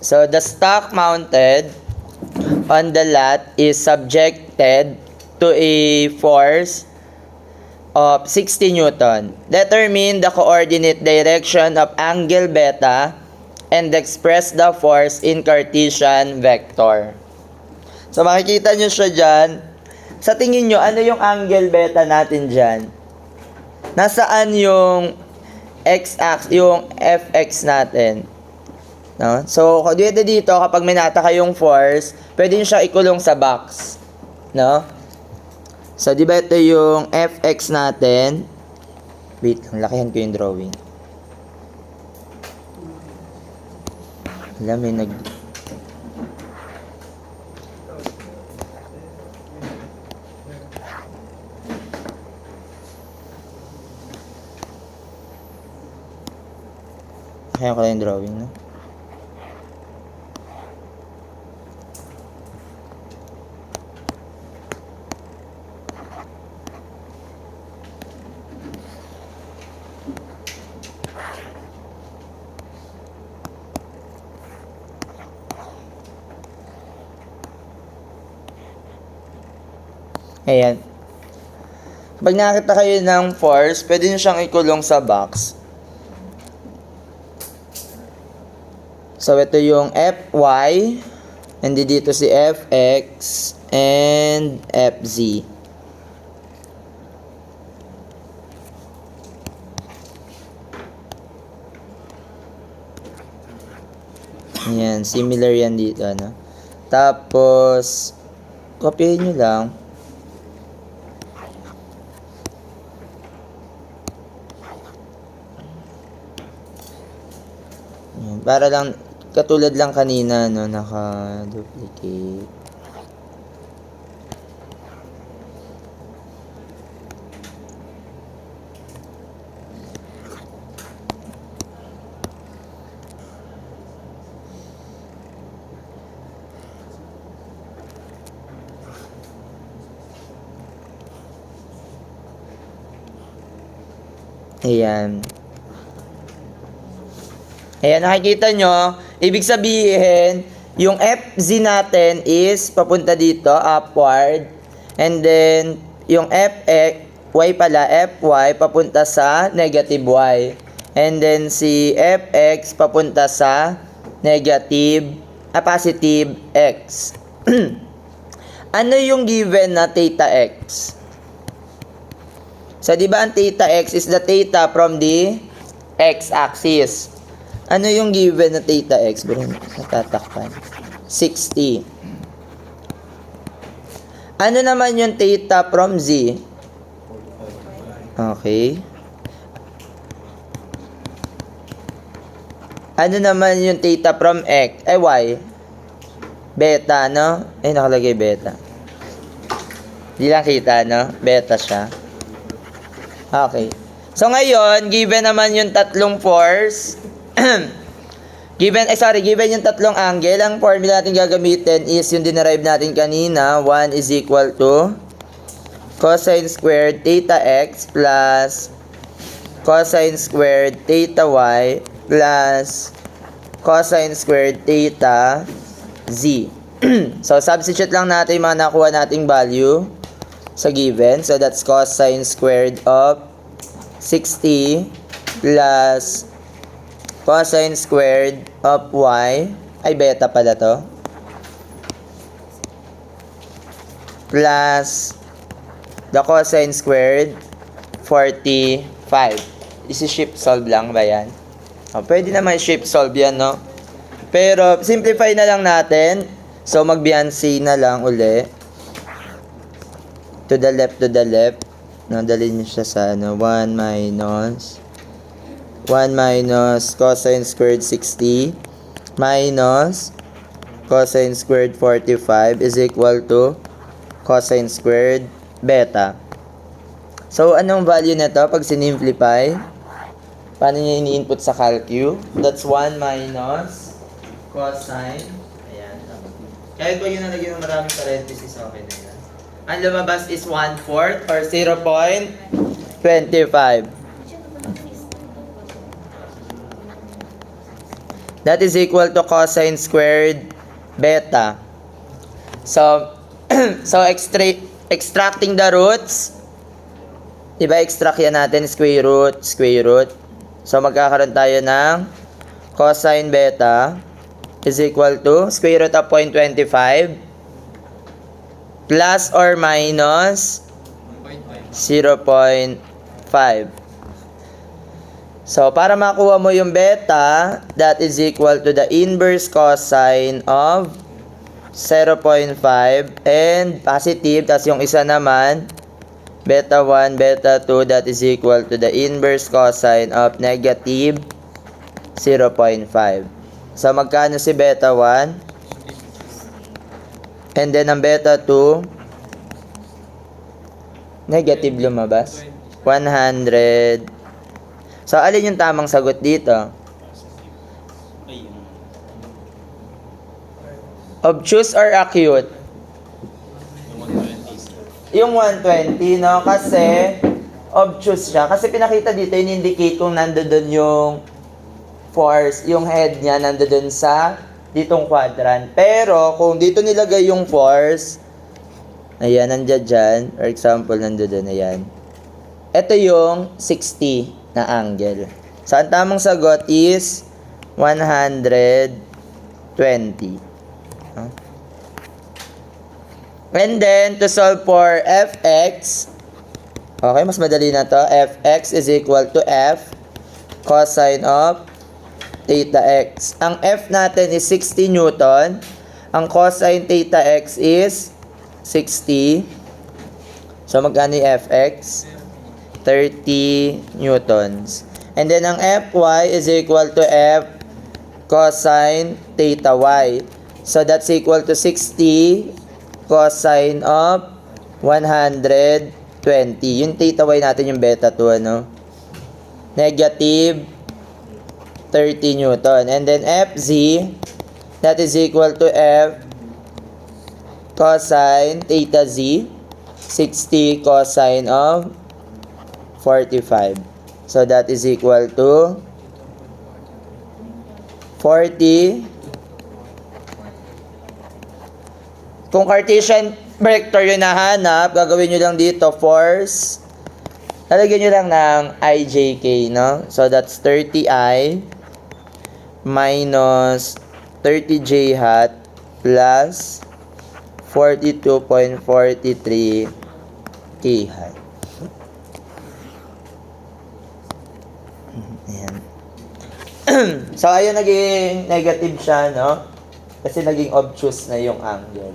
So, the stock mounted on the lot is subjected to a force of 60 Newton. Determine the coordinate direction of angle beta and express the force in Cartesian vector. So, makikita nyo siya dyan. Sa tingin nyo, ano yung angle beta natin dyan? Nasaan yung x-axis, yung fx natin? No? So, dito kapag may nataka yung force, pwede nyo siya ikulong sa box. No? So, di ba ito yung fx natin? Wait, lakihan ko yung drawing. Alam, may Kaya ko lang yung drawing, no? Ayan. Kapag nakita kayo ng force, pwede nyo siyang ikulong sa box. So, ito yung Fy, and dito si Fx, and Fz. Ayan, similar yan dito, ano? Tapos, kopyahin nyo lang. Ayan, para lang, katulad lang kanina, no, naka-duplicate. Ayan. Ayan, nakikita nyo, ibig sabihin, yung FZ natin is papunta dito, upward. And then, yung FX, Y pala, Fy, papunta sa negative Y. And then, si Fx, papunta sa positive X. Ano yung given na theta X? So, di ba ang theta X is the theta from the x-axis. Ano yung given na theta x? Bro, natatakpan. 60. Ano naman yung theta from z? Okay. Ano naman yung theta from x? Y. Beta, no? Nakalagay beta. Di lang kita, no? Beta siya. Okay. So, ngayon, given naman yung tatlong force, given yung tatlong angle, ang formula natin gagamitin is yung dinerive natin kanina. 1 is equal to cosine squared theta x plus cosine squared theta y plus cosine squared theta z. So, substitute lang natin yung mga nakuha nating value sa given. So, that's cosine squared of 60 plus cosine squared of y, ay beta pala to, plus the cosine squared 45. Isi-shift solve lang ba yan? Pwede naman shift solve yan, no? Pero simplify na lang natin. So mag-Beyonce na lang uli. To the left. Nadalhin nyo siya sa 1 minus cosine squared 60 minus cosine squared 45 is equal to cosine squared beta. So, anong value nito pag sinimplify? Paano nyo ini-input sa calcu? That's 1 minus cosine. Ayan. Kahit pag yun nalagyan ng maraming parenthesis, okay na yan. Ang lumabas is 1/4 or 0.25. That is equal to cosine squared beta. So, extracting the roots, diba, extract yan natin, square root. So, magkakaroon tayo ng cosine beta is equal to square root of 0.25 plus or minus 0.5. So, para makuha mo yung beta, that is equal to the inverse cosine of 0.5 and positive, tas yung isa naman, beta 1, beta 2, that is equal to the inverse cosine of negative 0.5. So, magkano si beta 1? And then, ang beta 2, negative lumabas. 100. So, alin yung tamang sagot dito? Obtuse or acute? Yung 120, no? Kasi, obtuse siya. Kasi pinakita dito, in-indicate kung nandoon yung force, yung head niya nandoon sa ditong quadrant. Pero, kung dito nilagay yung force, ayan, nandiyan dyan. For example, nandoon, ayan. Ito yung 60 na angle. So, ang tamang sagot is 120. And then, to solve for fx, okay, mas madali na to. Fx is equal to f cosine of theta x. Ang f natin is 60 Newton. Ang cosine theta x is 60. So, magkano yung fx? 30 newtons. And then, ang Fy is equal to F cosine theta y. So, that's equal to 60 cosine of 120. Yung theta y natin, yung beta 2, ano? Negative 30 newton. And then, Fz, that is equal to F cosine theta z. 60 cosine of 45. So, that is equal to 40. Kung Cartesian vector yung nahanap, gagawin nyo lang dito, force. Lalagyan nyo lang ng ijk, no? So, that's 30i minus 30j hat plus 42.43 k hat. Ayan. So, ayun, naging negative siya, no? Kasi naging obtuse na yung angle.